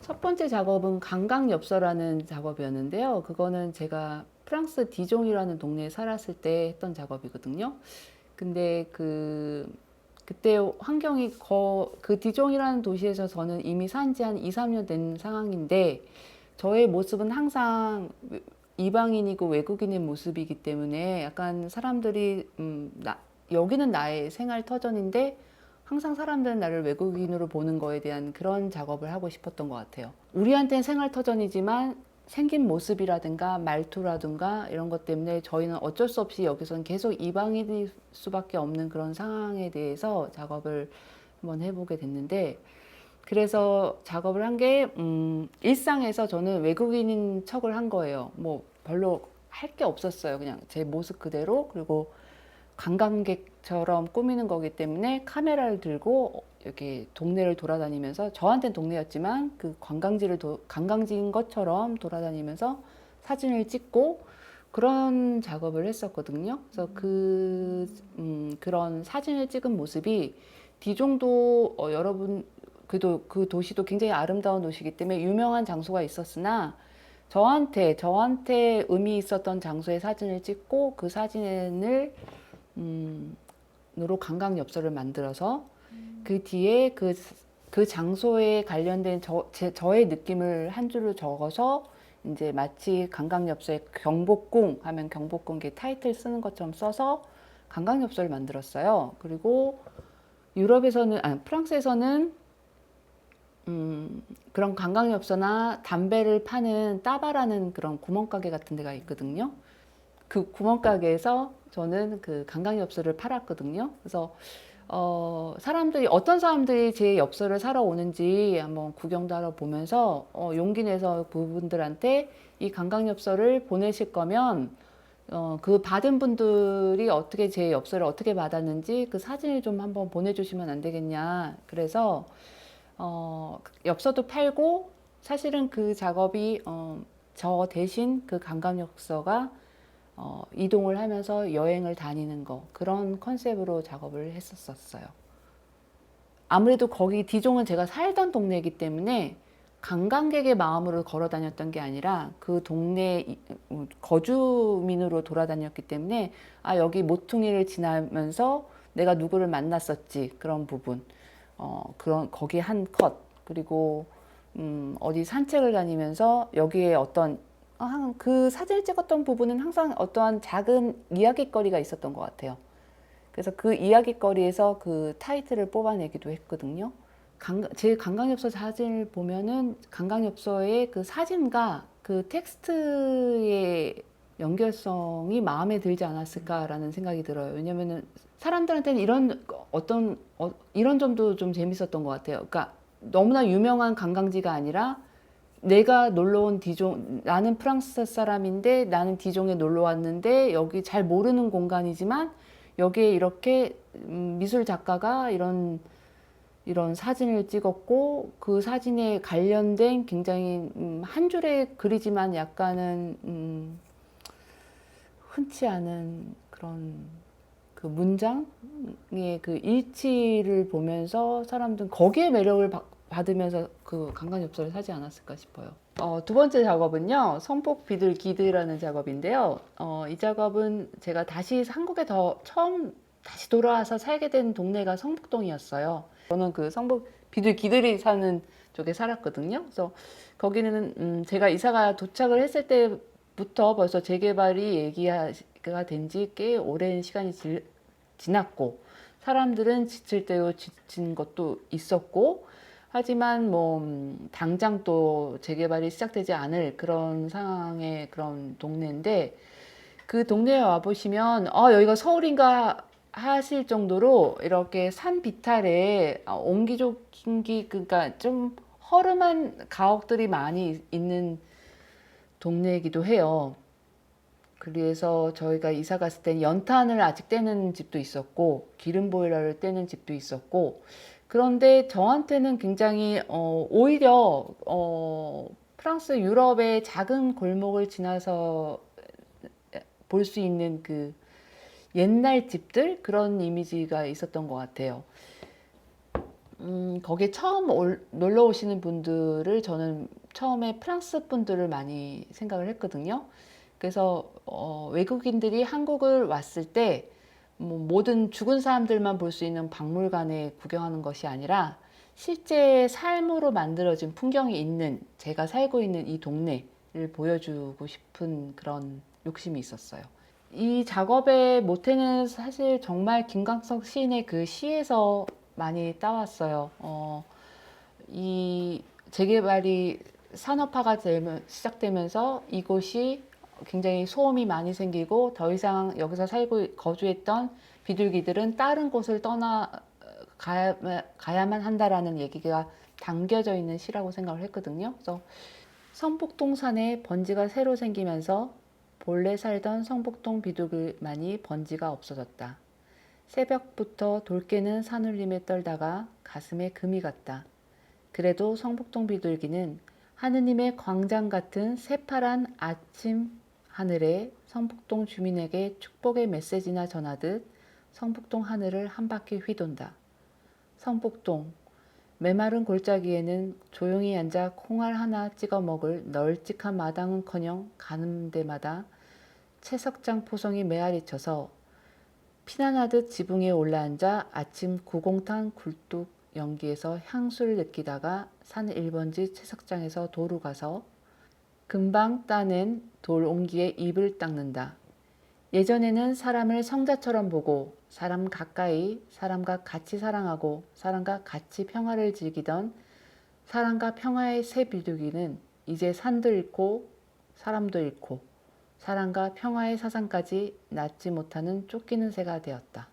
첫 번째 작업은 강강엽서라는 작업이었는데요. 그거는 제가 프랑스 디종이라는 동네에 살았을 때 했던 작업이거든요. 근데 그때 환경이 그 디종이라는 도시에서 저는 이미 산지 한 2, 3년 된 상황인데 저의 모습은 항상 이방인이고 외국인의 모습이기 때문에 약간 사람들이 여기는 나의 생활 터전인데 항상 사람들은 나를 외국인으로 보는 거에 대한 그런 작업을 하고 싶었던 것 같아요. 우리한테는 생활 터전이지만 생긴 모습이라든가 말투라든가 이런 것 때문에 저희는 어쩔 수 없이 여기서는 계속 이방인일 수밖에 없는 그런 상황에 대해서 작업을 한번 해보게 됐는데, 그래서 작업을 한 게 일상에서 저는 외국인인 척을 한 거예요. 뭐 별로 할 게 없었어요. 그냥 제 모습 그대로. 그리고 관광객처럼 꾸미는 거기 때문에 카메라를 들고 이렇게 동네를 돌아다니면서, 저한테는 동네였지만 그 관광지인 것처럼 돌아다니면서 사진을 찍고 그런 작업을 했었거든요. 그래서 그런 사진을 찍은 모습이 디종도 여러분 그래도 그 도시도 굉장히 아름다운 도시이기 때문에 유명한 장소가 있었으나 저한테 의미 있었던 장소의 사진을 찍고 그 사진을 으로 관광 엽서를 만들어서 그 뒤에 그 장소에 관련된 저의 느낌을 한 줄로 적어서 이제 마치 관광 엽서에 경복궁 하면 경복궁 타이틀 쓰는 것처럼 써서 관광 엽서를 만들었어요. 그리고 프랑스에서는 그런 관광엽서나 담배를 파는 따바라는 그런 구멍가게 같은 데가 있거든요. 그 구멍가게에서 저는 그 관광엽서를 팔았거든요. 그래서 어떤 사람들이 제 엽서를 사러 오는지 한번 구경도 하러 보면서 용기 내서 그분들한테 이 관광엽서를 보내실 거면 그 받은 분들이 어떻게 제 엽서를 어떻게 받았는지 그 사진을 좀 한번 보내주시면 안 되겠냐. 그래서 엽서도 팔고, 사실은 그 작업이 저 대신 그 관광엽서가 이동을 하면서 여행을 다니는 거, 그런 컨셉으로 작업을 했었어요. 아무래도 거기 디종은 제가 살던 동네이기 때문에 관광객의 마음으로 걸어 다녔던 게 아니라 그 동네 거주민으로 돌아다녔기 때문에 여기 모퉁이를 지나면서 내가 누구를 만났었지, 그런 부분, 그런 거기 한 컷, 그리고 어디 산책을 다니면서 여기에 그 사진을 찍었던 부분은 항상 어떠한 작은 이야깃거리가 있었던 것 같아요. 그래서 그 이야깃거리에서 그 타이틀을 뽑아내기도 했거든요. 제 관광엽서 사진을 보면은 관광엽서의 그 사진과 그 텍스트의 연결성이 마음에 들지 않았을까라는 생각이 들어요. 왜냐면은 사람들한테는 이런 점도 좀 재밌었던 것 같아요. 그러니까 너무나 유명한 관광지가 아니라 내가 놀러 온 디종, 나는 프랑스 사람인데 나는 디종에 놀러 왔는데 여기 잘 모르는 공간이지만 여기에 이렇게 미술 작가가 이런 사진을 찍었고 그 사진에 관련된 굉장히 한 줄의 글이지만 약간은 흔치 않은 그런 그 문장의 그 일치를 보면서 사람들은 거기에 매력을 받으면서 그 관광엽서를 사지 않았을까 싶어요. 두 번째 작업은요, 성폭 비둘기드라는 작업인데요. 이 작업은 제가 다시 한국에 처음 다시 돌아와서 살게 된 동네가 성북동이었어요. 저는 그 성북 비둘기들이 사는 쪽에 살았거든요. 그래서 거기는 제가 이사가 도착을 했을 때부터 벌써 재개발이 얘기가 된 지 꽤 오랜 시간이 지났고, 사람들은 지칠 대로 지친 것도 있었고, 하지만 뭐 당장 또 재개발이 시작되지 않을 그런 상황의 그런 동네인데, 그 동네에 와 보시면 여기가 서울인가 하실 정도로 이렇게 산 비탈에 옹기종기, 그러니까 좀 허름한 가옥들이 많이 있는 동네이기도 해요. 그래서 저희가 이사 갔을 땐 연탄을 아직 떼는 집도 있었고 기름 보일러를 떼는 집도 있었고, 그런데 저한테는 굉장히 오히려 프랑스 유럽의 작은 골목을 지나서 볼 수 있는 그 옛날 집들, 그런 이미지가 있었던 것 같아요. 거기에 처음 놀러 오시는 분들을 저는 처음에 프랑스 분들을 많이 생각을 했거든요. 그래서 외국인들이 한국을 왔을 때 뭐 모든 죽은 사람들만 볼 수 있는 박물관에 구경하는 것이 아니라 실제 삶으로 만들어진 풍경이 있는 제가 살고 있는 이 동네를 보여주고 싶은 그런 욕심이 있었어요. 이 작업의 모태는 사실 정말 김광석 시인의 그 시에서 많이 따왔어요. 이 재개발이 산업화가 시작되면서 이곳이 굉장히 소음이 많이 생기고 더 이상 여기서 거주했던 비둘기들은 다른 곳을 가야만 한다라는 얘기가 담겨져 있는 시라고 생각을 했거든요. 그래서 성북동 산에 번지가 새로 생기면서 본래 살던 성북동 비둘기만이 번지가 없어졌다. 새벽부터 돌깨는 산울림에 떨다가 가슴에 금이 갔다. 그래도 성북동 비둘기는 하느님의 광장 같은 새파란 아침 하늘에 성북동 주민에게 축복의 메시지나 전하듯 성북동 하늘을 한 바퀴 휘돈다. 성북동 메마른 골짜기에는 조용히 앉아 콩알 하나 찍어 먹을 널찍한 마당은커녕 가는 데마다 채석장 포성이 메아리 쳐서 피난하듯 지붕에 올라앉아 아침 구공탄 굴뚝 연기에서 향수를 느끼다가 산 1번지 채석장에서 도로 가서 금방 따낸 돌 옹기에 입을 닦는다. 예전에는 사람을 성자처럼 보고 사람 가까이 사람과 같이 사랑하고 사람과 같이 평화를 즐기던 사랑과 평화의 새 비둘기는 이제 산도 잃고 사람도 잃고 사랑과 평화의 사상까지 낳지 못하는 쫓기는 새가 되었다.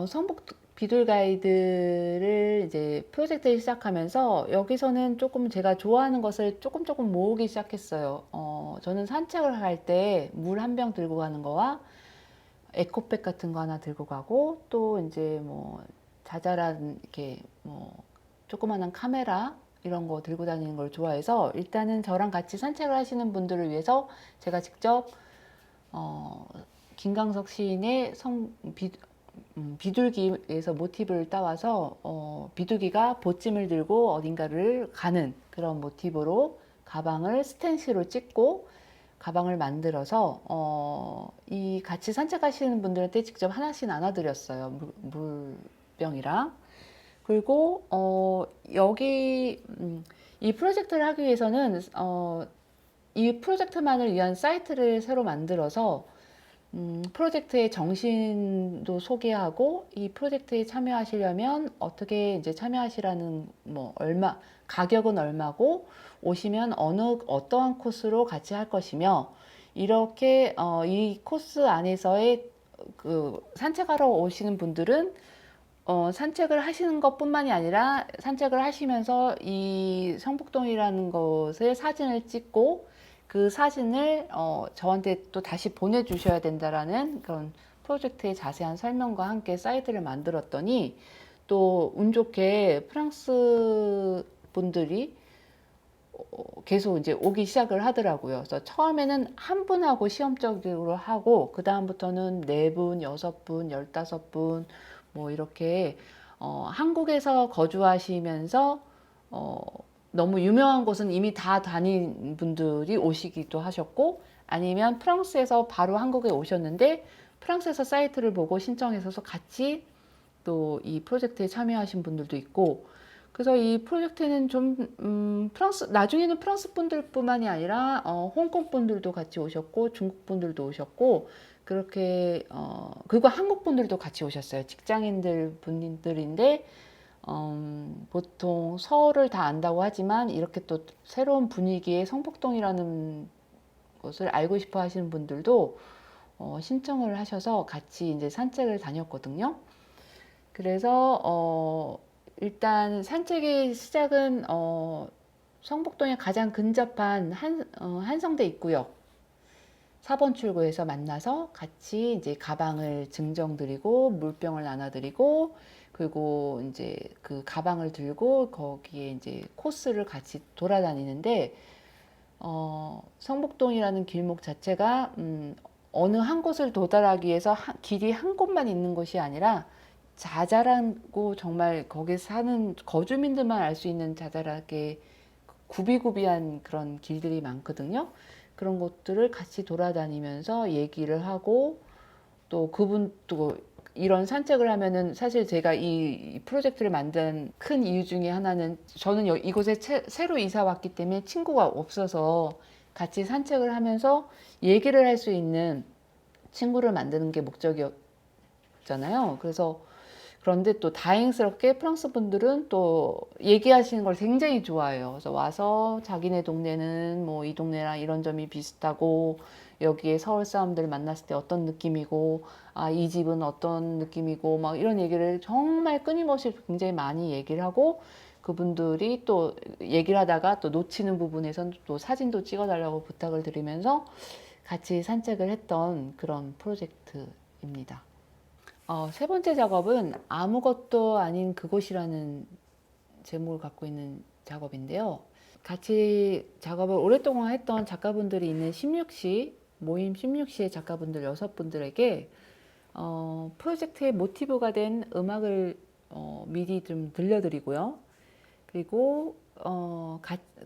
성북 비둘 가이드를 이제 프로젝트를 시작하면서 여기서는 조금 제가 좋아하는 것을 조금 모으기 시작했어요. 저는 산책을 할 때 물 한 병 들고 가는 거와 에코백 같은 거 하나 들고 가고 또 이제 뭐 자잘한 이렇게 뭐 조그만한 카메라 이런 거 들고 다니는 걸 좋아해서 일단은 저랑 같이 산책을 하시는 분들을 위해서 제가 직접 김광석 시인의 비둘기에서 모티브를 따와서 비둘기가 보찜을 들고 어딘가를 가는 그런 모티브로 가방을 스텐실로 찍고 가방을 만들어서 이 같이 산책하시는 분들한테 직접 하나씩 나눠드렸어요. 물병이랑. 그리고 여기 이 프로젝트를 하기 위해서는 이 프로젝트만을 위한 사이트를 새로 만들어서 프로젝트의 정신도 소개하고 이 프로젝트에 참여하시려면 어떻게 이제 참여하시라는 뭐 가격은 얼마고 오시면 어떠한 코스로 같이 할 것이며 이렇게 이 코스 안에서의 그 산책하러 오시는 분들은 산책을 하시는 것뿐만이 아니라 산책을 하시면서 이 성북동이라는 것을 사진을 찍고 그 사진을 저한테 또 다시 보내주셔야 된다라는 그런 프로젝트의 자세한 설명과 함께 사이트를 만들었더니 또 운 좋게 프랑스 분들이 계속 이제 오기 시작을 하더라고요. 그래서 처음에는 한 분하고 시험적으로 하고 그 다음부터는 4분, 6분, 15분 뭐 이렇게 한국에서 거주하시면서 너무 유명한 곳은 이미 다 다닌 분들이 오시기도 하셨고 아니면 프랑스에서 바로 한국에 오셨는데 프랑스에서 사이트를 보고 신청해서 같이 또 이 프로젝트에 참여하신 분들도 있고 그래서 이 프로젝트는 좀 나중에는 프랑스 분들뿐만이 아니라 홍콩 분들도 같이 오셨고 중국 분들도 오셨고 그렇게 그리고 한국 분들도 같이 오셨어요. 직장인들 분들인데 보통 서울을 다 안다고 하지만 이렇게 또 새로운 분위기의 성북동이라는 것을 알고 싶어 하시는 분들도 신청을 하셔서 같이 이제 산책을 다녔거든요. 그래서 일단 산책의 시작은 성북동에 가장 근접한 한성대 입구역 4번 출구에서 만나서 같이 이제 가방을 증정드리고 물병을 나눠드리고 그리고 이제 그 가방을 들고 거기에 이제 코스를 같이 돌아다니는데 성북동이라는 길목 자체가 어느 한 곳을 도달하기 위해서 길이 한 곳만 있는 곳이 아니라 자잘하고 정말 거기 사는 거주민들만 알 수 있는 자잘하게 구비구비한 그런 길들이 많거든요. 그런 곳들을 같이 돌아다니면서 얘기를 하고 또 그분 또 이런 산책을 하면은 사실 제가 이 프로젝트를 만든 큰 이유 중에 하나는 저는 이곳에 새로 이사 왔기 때문에 친구가 없어서 같이 산책을 하면서 얘기를 할 수 있는 친구를 만드는 게 목적이었잖아요. 그래서 그런데 또 다행스럽게 프랑스 분들은 또 얘기하시는 걸 굉장히 좋아해요. 그래서 와서 자기네 동네는 뭐 이 동네랑 이런 점이 비슷하고 여기에 서울 사람들 만났을 때 어떤 느낌이고 아, 이 집은 어떤 느낌이고 막 이런 얘기를 정말 끊임없이 굉장히 많이 얘기를 하고 그분들이 또 얘기를 하다가 또 놓치는 부분에선 또 사진도 찍어달라고 부탁을 드리면서 같이 산책을 했던 그런 프로젝트입니다. 세 번째 작업은 아무것도 아닌 그곳이라는 제목을 갖고 있는 작업인데요. 같이 작업을 오랫동안 했던 작가분들이 있는 16시, 모임 16시의 작가분들 6분들에게 프로젝트의 모티브가 된 음악을 미리 좀 들려드리고요. 그리고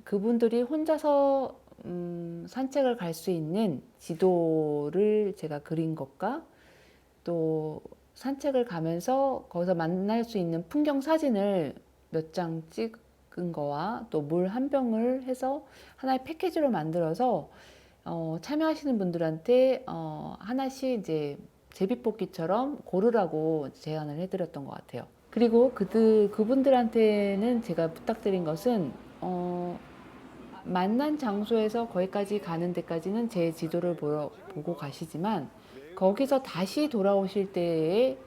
그분들이 혼자서 산책을 갈 수 있는 지도를 제가 그린 것과 또 산책을 가면서 거기서 만날 수 있는 풍경 사진을 몇 장 찍은 거와 또 물 한 병을 해서 하나의 패키지로 만들어서 참여하시는 분들한테 하나씩 이제 제비뽑기처럼 고르라고 제안을 해드렸던 것 같아요. 그리고 그분들한테는 제가 부탁드린 것은 만난 장소에서 거기까지 가는 데까지는 제 지도를 보고 가시지만 거기서 다시 돌아오실 때에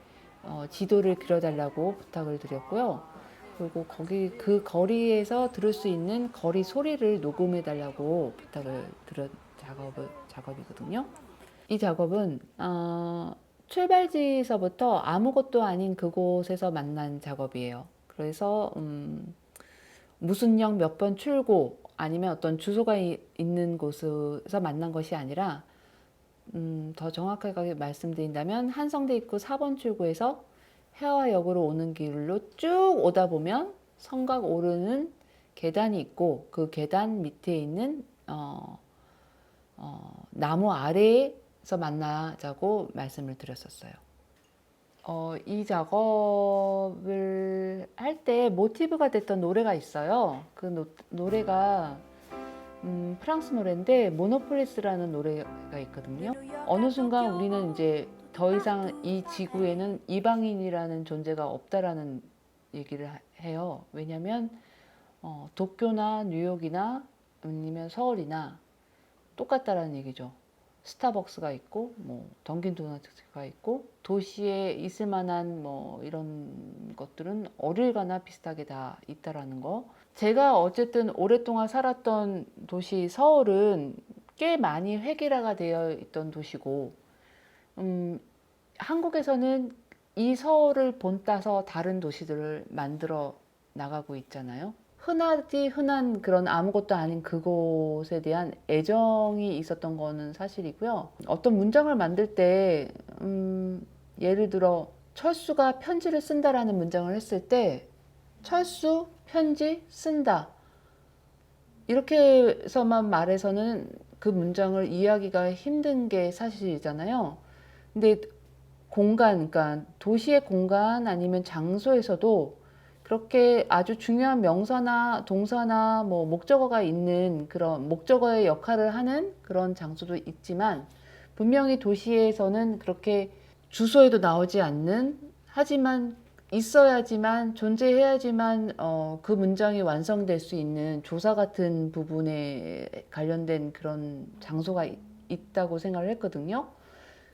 지도를 그려달라고 부탁을 드렸고요. 그리고 거기 그 거리에서 들을 수 있는 거리 소리를 녹음해 달라고 부탁을 드린 작업이거든요. 이 작업은 출발지에서부터 아무것도 아닌 그곳에서 만난 작업이에요. 그래서 무슨 역 몇 번 출고 아니면 어떤 주소가 있는 곳에서 만난 것이 아니라 더 정확하게 말씀드린다면 한성대 입구 4번 출구에서 해화역으로 오는 길로 쭉 오다 보면 성곽 오르는 계단이 있고 그 계단 밑에 있는 나무 아래에서 만나자고 말씀을 드렸었어요. 이 작업을 할 때 모티브가 됐던 노래가 있어요. 그 노래가 프랑스 노래인데 모노폴리스라는 노래가 있거든요. 어느 순간 우리는 이제 더 이상 이 지구에는 이방인이라는 존재가 없다라는 얘기를 해요. 왜냐하면 도쿄나 뉴욕이나 아니면 서울이나 똑같다라는 얘기죠. 스타벅스가 있고 뭐 던킨 도너츠가 있고 도시에 있을 만한 뭐 이런 것들은 어딜 가나 비슷하게 다 있다라는 거. 제가 어쨌든 오랫동안 살았던 도시 서울은 꽤 많이 획일화가 되어 있던 도시고 한국에서는 이 서울을 본따서 다른 도시들을 만들어 나가고 있잖아요. 흔한 그런 아무것도 아닌 그곳에 대한 애정이 있었던 거는 사실이고요. 어떤 문장을 만들 때 예를 들어 철수가 편지를 쓴다라는 문장을 했을 때 철수, 편지, 쓴다 이렇게 해서만 말해서는 그 문장을 이해하기가 힘든 게 사실이잖아요. 근데 그러니까 도시의 공간 아니면 장소에서도 그렇게 아주 중요한 명사나 동사나 뭐 목적어가 있는 그런 목적어의 역할을 하는 그런 장소도 있지만 분명히 도시에서는 그렇게 주소에도 나오지 않는 하지만 있어야지만 존재해야지만 그 문장이 완성될 수 있는 조사 같은 부분에 관련된 그런 장소가 있다고 생각을 했거든요.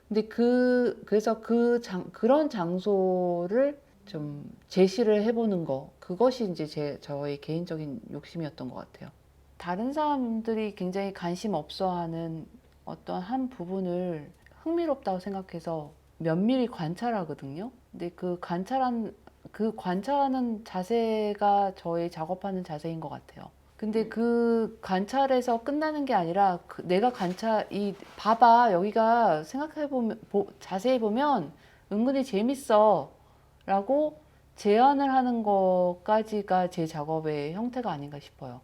근데 그래서 그런 장소를 좀 제시를 해보는 거, 그것이 이제 저의 개인적인 욕심이었던 것 같아요. 다른 사람들이 굉장히 관심 없어 하는 어떤 한 부분을 흥미롭다고 생각해서 면밀히 관찰하거든요. 근데 그 관찰하는 자세가 저의 작업하는 자세인 것 같아요. 근데 그 관찰에서 끝나는 게 아니라 내가 봐봐 여기가 생각해보면 자세히 보면 은근히 재밌어 라고 제안을 하는 것까지가 제 작업의 형태가 아닌가 싶어요.